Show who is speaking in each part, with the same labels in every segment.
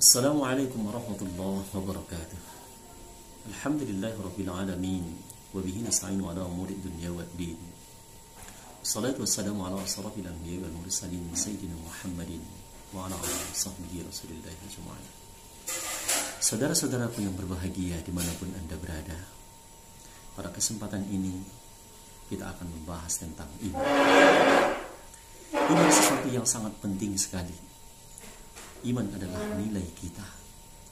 Speaker 1: Assalamualaikum warahmatullahi wabarakatuh. Alhamdulillahi rabbil alamin wa bihi nasta'inu ala umuri dunya waddin. Wassalatu wassalamu ala asrafil anbiya'i wal mursalin sayyidina Muhammadin wa ala alihi washabbihi rasulillahi ajma'in. Saudara-saudaraku yang berbahagia dimanapun Anda berada, pada kesempatan ini kita akan membahas tentang iman. Ini sesuatu yang sangat penting sekali. Iman adalah nilai kita.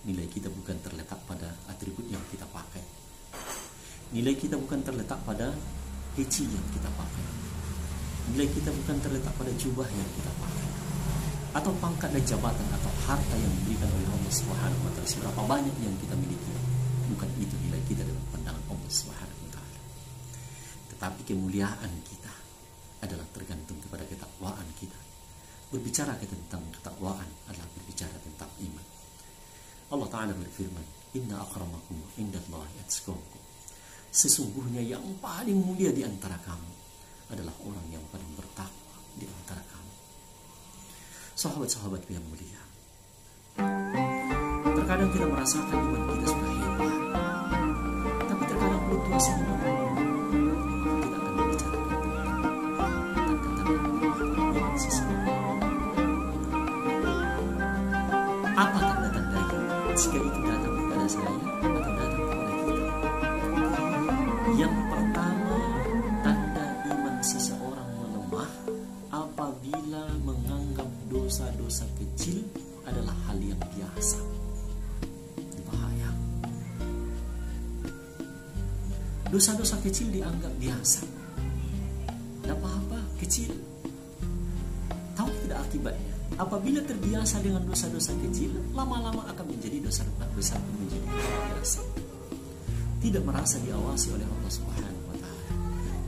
Speaker 1: Nilai kita bukan terletak pada atribut yang kita pakai. Nilai kita bukan terletak pada peci yang kita pakai. Nilai kita bukan terletak pada jubah yang kita pakai, atau pangkat dan jabatan atau harta yang diberikan oleh Allah Subhanahu wa taala. Seberapa banyak yang kita miliki, bukan itu nilai kita dalam pandangan Allah Subhanahu wa taala. Tetapi kemuliaan kita adalah tergantung kepada ketakwaan kita. Berbicara tentang ketakwaan adalah berbicara tentang iman. Allah Ta'ala berfirman, Inna akramakum indallahi atqakum. Sesungguhnya yang paling mulia di antara kamu adalah orang yang paling bertakwa di antara kamu. Sahabat-sahabat yang mulia, terkadang kita merasakan iman kita sudah hebat, tapi terkadang fluktuasi iman kita akan membicarakan tentang tanda-tanda iman seseorang. Apa tanda-tandanya jika itu datang kepada saya atau datang kepada kita? Yang pertama, tanda iman seseorang melemah apabila menganggap dosa-dosa kecil adalah hal yang biasa. Bahaya. Dosa-dosa kecil dianggap biasa. Tidak apa-apa, kecil. Tahu tidak akibatnya? Apabila terbiasa dengan dosa-dosa kecil, lama-lama akan menjadi dosa-dosa besar pun menjadi biasa. Tidak merasa diawasi oleh Allah Subhanahu wa taala.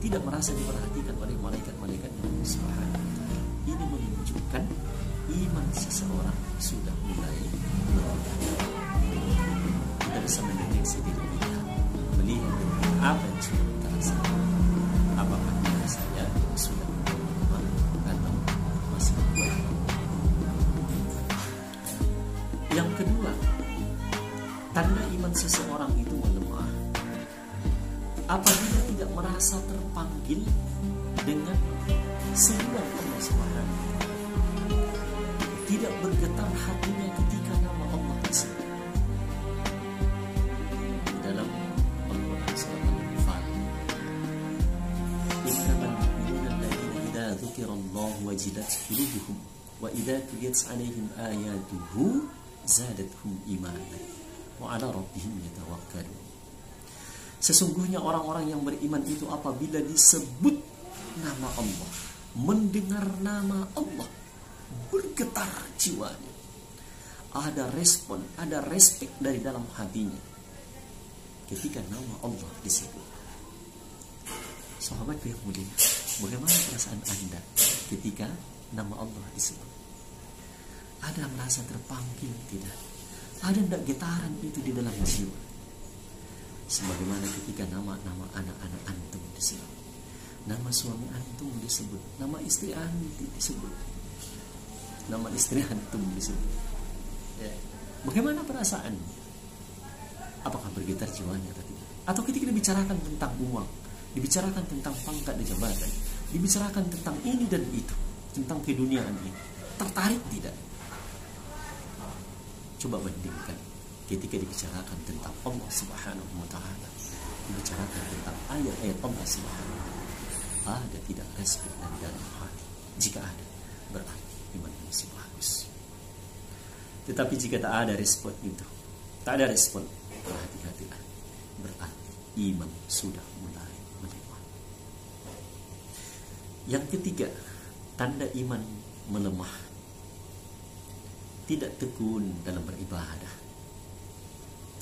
Speaker 1: Tidak merasa diperhatikan oleh malaikat-malaikat Allah Subhanahu wa taala. Ini menunjukkan iman seseorang sudah mulai melemah. Kita bisa mendeteksi diri kita, melihat apa yang sudah kita rasakan. Apakah diri saya sudah melemah atau masih kuat? Yang kedua, tanda iman seseorang itu melemah apabila tidak merasa terpanggil dengan seruan Allah Subhanahu wa taala. Tidak bergetar hatinya ketika nama Allah disebut. Dalam Al-Quran surah Al-Anfal, innamal mu'minuna alladziina idza dzukirallahu wajilat qulubuhum wa idza tuliyat 'alaihim ayatuhu zadatuhum imanan wa 'ala rabbihim yatawakkalun. Sesungguhnya orang-orang yang beriman itu apabila disebut nama Allah, mendengar nama Allah, bergetar jiwanya. Ada respon, ada respek dari dalam hatinya ketika nama Allah disebut. Sahabat yang mulia, bagaimana perasaan Anda ketika nama Allah disebut? Ada merasa terpanggil tidak? Ada tidak getaran itu di dalam jiwa? Sebagaimana ketika nama-nama anak-anak antum disebut, nama suami antum disebut, nama istri antum disebut, nama istri antum disebut. Ya. Bagaimana perasaan? Apakah bergetar jiwanya atau tidak? Atau ketika dibicarakan tentang uang, dibicarakan tentang pangkat dan jabatan, dibicarakan tentang ini dan itu, tentang keduniaan ini, tertarik tidak? Coba bandingkan ketika dibicarakan tentang Allah Subhanahu wa taala, dibicarakan tentang ayat-ayat Allah Subhanahu wa taala, ada tidak respek dari dalam hati? Jika ada, berarti iman masih bagus. Tetapi jika tak ada respon itu, tak ada respon, berhati-hatilah, berarti iman sudah mulai melemah. Yang ketiga, tanda iman melemah, tidak tekun dalam beribadah,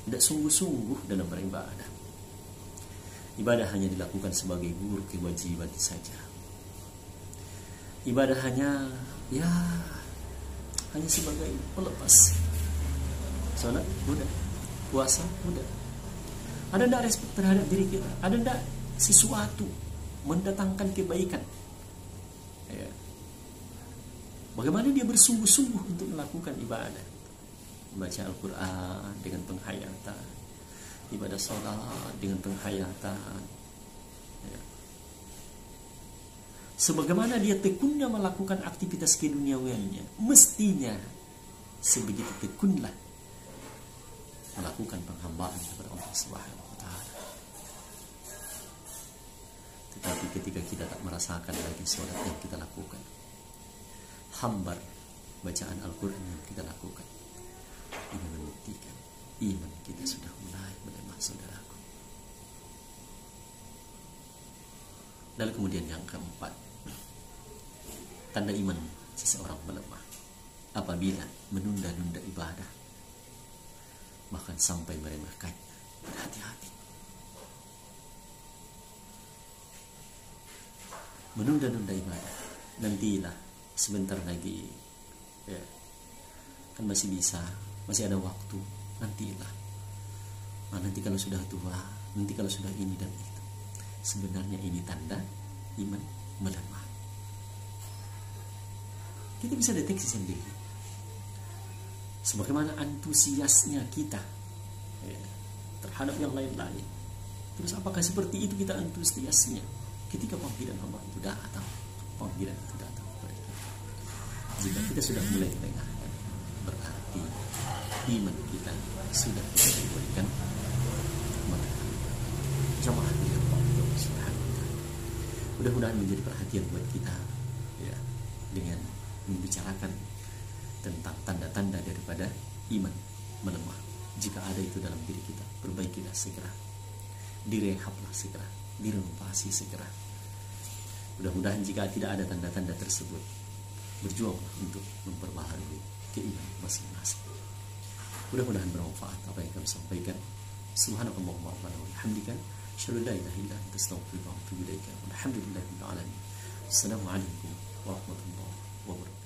Speaker 1: tidak sungguh-sungguh dalam beribadah. Ibadah hanya dilakukan sebagai guru kewajiban saja. Ibadah hanya sebagai pelepas. Salat mudah, puasa mudah. Ada tidak respek terhadap diri kita? Ada tidak sesuatu mendatangkan kebaikan? Ya. Bagaimana dia bersungguh-sungguh untuk melakukan ibadah? baca Al-Quran dengan penghayatan, ibadah sholat dengan penghayatan, ya. Sebagaimana dia tekunnya melakukan aktivitas keduniawiannya, mestinya sebegitu tekunlah melakukan penghambaan kepada Allah Subhanahu wa Ta'ala. Tetapi ketika kita tak merasakan lagi sholat yang kita lakukan, hambar bacaan Al-Quran yang kita lakukan, ini membuktikan iman kita sudah mulai melemah, saudaraku. Lalu kemudian yang keempat, tanda iman seseorang melemah apabila menunda-nunda ibadah, bahkan sampai meremehkannya. Berhati-hati. Menunda-nunda ibadah, nantilah sebentar lagi, ya, kan masih bisa, masih ada waktu, nantilah. Nanti kalau sudah tua, nanti kalau sudah ini dan itu. Sebenarnya ini tanda iman melemah. Kita bisa deteksi sendiri. Sebagaimana antusiasnya kita, ya, terhadap yang lain-lain. Terus apakah seperti itu kita antusiasnya ketika panggilan Allah itu datang? Panggilan itu datang kepada kita. Jika kita sudah mulai lengah, berarti iman kita sudah tidak diberikan jamaah dengan Allah Subhanahu wa Ta'ala. Mudah-mudahan menjadi perhatian buat kita, ya, dengan membicarakan tentang tanda-tanda daripada iman melemah. Jika ada itu dalam diri kita, perbaikilah segera, direhablah segera, direnovasi segera. Mudah-mudahan jika tidak ada tanda-tanda tersebut, berjuanglah untuk memperbaharui keimanan masing-masing. Mudah-mudahan bermanfaat apa yang kami sampaikan. Subhanakallahumma wa bihamdika, asyhadu an la ilaha illa anta, astaghfiruka wa atubu ilaik. Walhamdulillahirabbil alamin. Assalamualaikum warahmatullahi wabarakatuh.